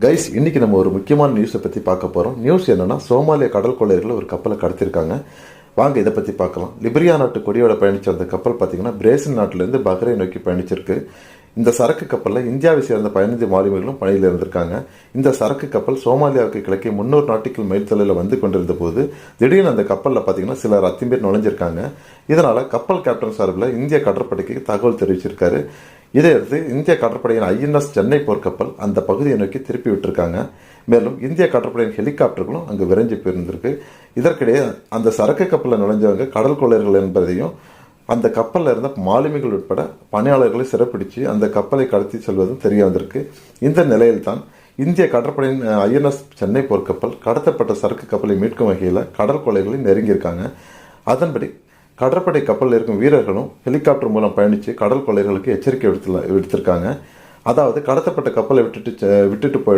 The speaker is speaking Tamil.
கைஸ், இன்னைக்கு நம்ம ஒரு முக்கியமான நியூஸை பற்றி பார்க்க போகிறோம். நியூஸ் என்னன்னா, சோமாலிய கடல் கொள்ளையர்கள் ஒரு கப்பலை கடத்திருக்காங்க. வாங்க இதை பற்றி பார்க்கலாம். லிபிரியா நாட்டு கொடியோட பயணிச்ச அந்த கப்பல் பார்த்தீங்கன்னா பிரேசில் நாட்டிலேருந்து பஹ்ரைன் நோக்கி பயணிச்சிருக்கு. இந்த சரக்கு கப்பலில் இந்தியாவை சேர்ந்த 15 மாலுமிகளும் பணியில் இருந்திருக்காங்க. இந்த சரக்கு கப்பல் சோமாலியாவுக்கு கிழக்கே 300 நாட்டிக்கல் மைல் தொலைவில் வந்து கொண்டிருந்த போது திடீர்னு அந்த கப்பலில் பார்த்தீங்கன்னா சிலர் 10 பேர் நுழைஞ்சிருக்காங்க. இதனால கப்பல் கேப்டன் சார்பில் இந்திய கடற்படைக்கு தகவல் தெரிவிச்சிருக்காரு. இதையடுத்து இந்திய கடற்படையின் ஐஎன்எஸ் சென்னை போர்க்கப்பல் அந்த பகுதியை நோக்கி திருப்பி விட்டுருக்காங்க. மேலும் இந்திய கடற்படையின் ஹெலிகாப்டர்களும் அங்கு விரைஞ்சு போயிருந்திருக்கு. இதற்கிடையே அந்த சரக்கு கப்பலில் நுழைஞ்சவங்க கடல் கொள்ளையர்கள் என்பதையும் அந்த கப்பலில் இருந்த மாலுமிகள் உட்பட பணியாளர்களை சிறப்பிடிச்சு அந்த கப்பலை கடத்தி செல்வதும் தெரிய வந்திருக்கு. இந்த நிலையில்தான் இந்திய கடற்படையின் ஐஎன்எஸ் சென்னை போர்க்கப்பல் கடத்தப்பட்ட சரக்கு கப்பலை மீட்கும் வகையில் கடல் கொள்ளைகளை நெருங்கியிருக்காங்க. அதன்படி கடற்படை கப்பலில் இருக்கும் வீரர்களும் ஹெலிகாப்டர் மூலம் பயணித்து கடல் கொள்ளைகளுக்கு எச்சரிக்கை விடுத்திருக்காங்க. அதாவது கடத்தப்பட்ட கப்பலை விட்டுட்டு போய்